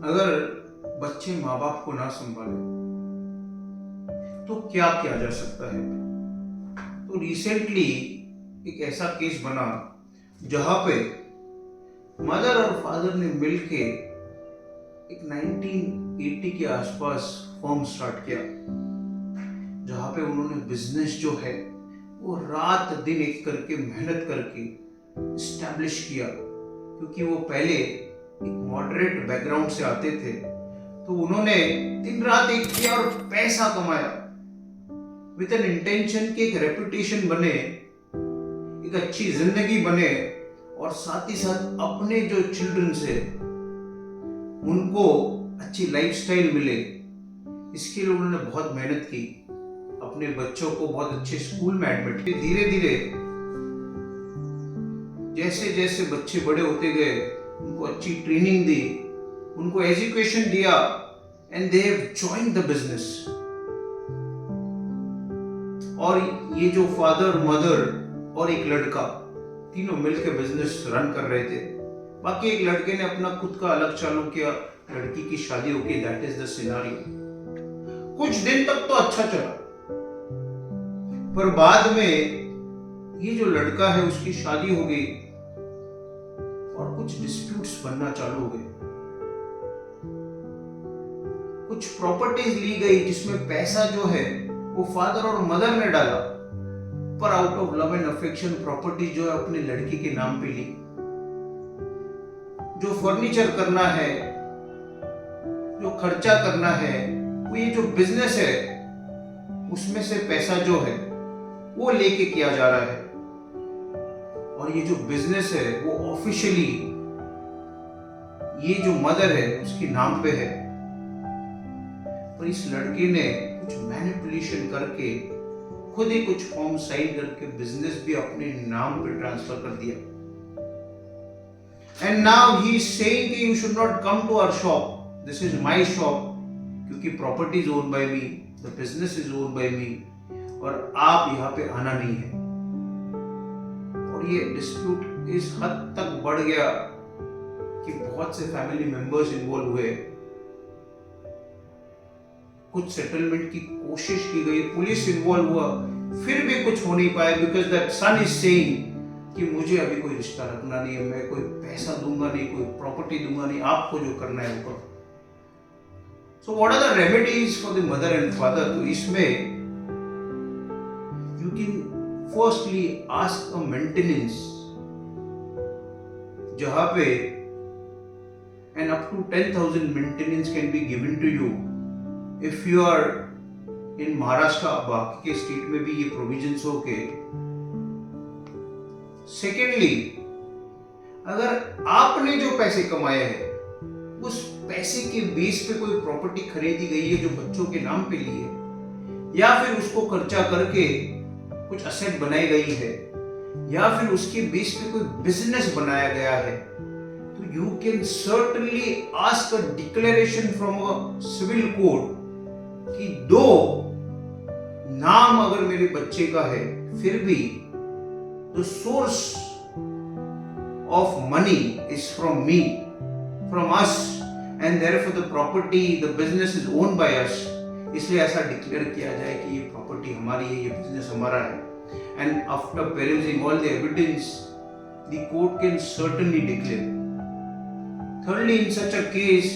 अगर बच्चे माँ बाप को ना संभाले तो क्या किया जा सकता है? तो रिसेंटली एक ऐसा केस बना जहां पे मदर और फादर ने मिलके एक 1980 के आसपास फर्म स्टार्ट किया, जहां पे उन्होंने बिजनेस जो है वो रात दिन एक करके मेहनत करके स्टैब्लिश किया। क्योंकि वो पहले एक मॉडरेट बैकग्राउंड से आते थे, तो उन्होंने दिन रात एक किया और पैसा कमाया विद एन इंटेंशन कि एक रेपुटेशन बने, एक अच्छी जिंदगी बने और साथ ही साथ अपने जो चिल्ड्रन से उनको अच्छी लाइफस्टाइल मिले। इसके लिए उन्होंने बहुत मेहनत की, अपने बच्चों को बहुत अच्छे स्कूल में एडमिट किया। धीरे धीरे जैसे जैसे बच्चे बड़े होते गए, उनको अच्छी ट्रेनिंग दी, उनको एजुकेशन दिया and they have joined the business. और ये जो फादर मदर और एक लड़का तीनों मिलकर बिजनेस रन कर रहे थे। बाकी एक लड़के ने अपना खुद का अलग चालू किया, लड़की की शादी हो गई। That is the scenario. कुछ दिन तक तो अच्छा चला, पर बाद में ये जो लड़का है उसकी शादी हो गई और कुछ डिस्प्यूट्स बनना चालू हो गए। कुछ प्रॉपर्टीज ली गई जिसमें पैसा जो है वो फादर और मदर ने डाला, पर out of love and affection property जो है अपनी लड़की के नाम पे ली। जो फर्नीचर करना है, जो खर्चा करना है, वो ये जो बिजनेस है उसमें से पैसा जो है वो लेके किया जा रहा है। और ये जो बिजनेस है वो ऑफिशियली ये जो मदर है उसके नाम पे है, पर इस लड़के ने कुछ मैनिपुलेशन करके खुद ही कुछ फॉर्म साइन करके बिजनेस भी अपने नाम पे ट्रांसफर कर दिया। And now he is saying कि you should not come to our shop, this is my shop, क्योंकि property is owned by me, the business is owned by me, और आप यहाँ पे आना नहीं है। और ये डिस्प्यूट इस हद तक बढ़ गया कि बहुत से फैमिली मेंबर्स इन्वॉल्व हुए। कुछ सेटलमेंट की कोशिश की गई, पुलिस इन्वॉल्व हुआ, फिर भी कुछ हो नहीं पाया, because that son is saying कि मुझे अभी कोई रिश्ता रखना नहीं है, मैं कोई पैसा दूंगा नहीं, कोई प्रॉपर्टी दूंगा नहीं, आपको जो करना है वो करो। So what are the remedies for the mother and father? तो इसमें you can firstly ask a maintenance, जहां पे and up to 10,000 maintenance can be given to you if you are in Maharashtra। बाकी के स्टेट में भी ये provisions हो के। सेकेंडली, अगर आपने जो पैसे कमाए हैं उस पैसे के बेस पे कोई प्रॉपर्टी खरीदी गई है जो बच्चों के नाम पे ली है, या फिर उसको खर्चा करके कुछ असेट बनाई गई है, या फिर उसके बेस पे कोई बिजनेस बनाया गया है, तो you can certainly ask a declaration from a civil court कि दो नाम अगर मेरे बच्चे का है, फिर भी the source of money is from me, from us, and therefore the property, the business is owned by us. इसलिए ऐसा डिक्लेयर किया जाए कि ये प्रॉपर्टी हमारी है, ये बिजनेस हमारा है। And after perusing all the evidence, the court can certainly declare। Thirdly, in such a case,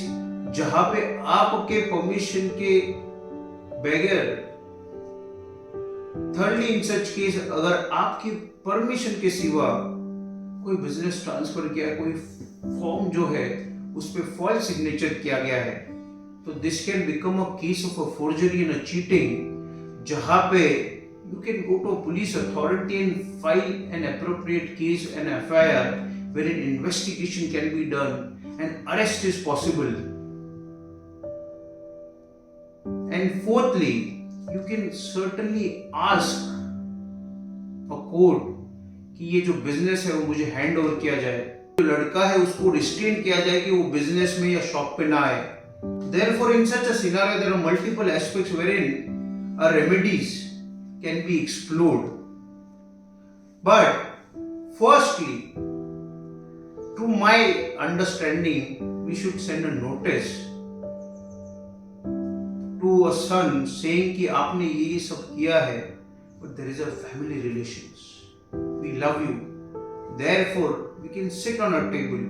जहां पे आपके परमिशन के बगैर, thirdly in such case, अगर आपकी परमिशन के सिवा कोई बिजनेस ट्रांसफर किया, कोई फॉर्म जो है उस पे फॉल्स सिग्नेचर किया गया है, तो this can become a case of a forgery and a cheating, जहां पे you can go to a police authority and file an appropriate case, an FIR, where an investigation can be done and arrest is possible। And fourthly, you can certainly ask a court कि ये जो business है वो मुझे hand over किया जाए, जो लड़का है उसको रिस्ट्रेन किया जाए कि वो बिजनेस में या शॉप पे ना आए। Therefore, in such a scenario, there are multiple aspects wherein a remedies can be explored। But firstly, to my understanding, we we should send a notice to a son saying कि आपने ये सब किया है, but there is a family relations. We love you. Therefore, we can sit on a table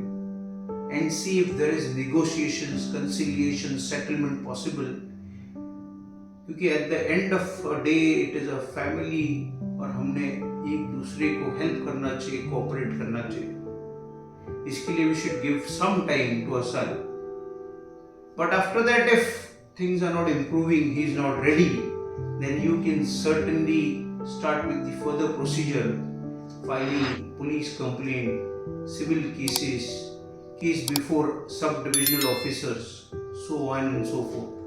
and see if there is negotiations, conciliation, settlement possible. क्योंकि at the end of a day it is a family और हमने एक दूसरे को help करना चाहिए, cooperate करना चाहिए. इसके लिए we should give some time to a son. But after that, if things are not improving, he is not ready, then you can certainly start with the further procedure, filing police complaint, civil cases, case before sub-divisional officers, so on and so forth.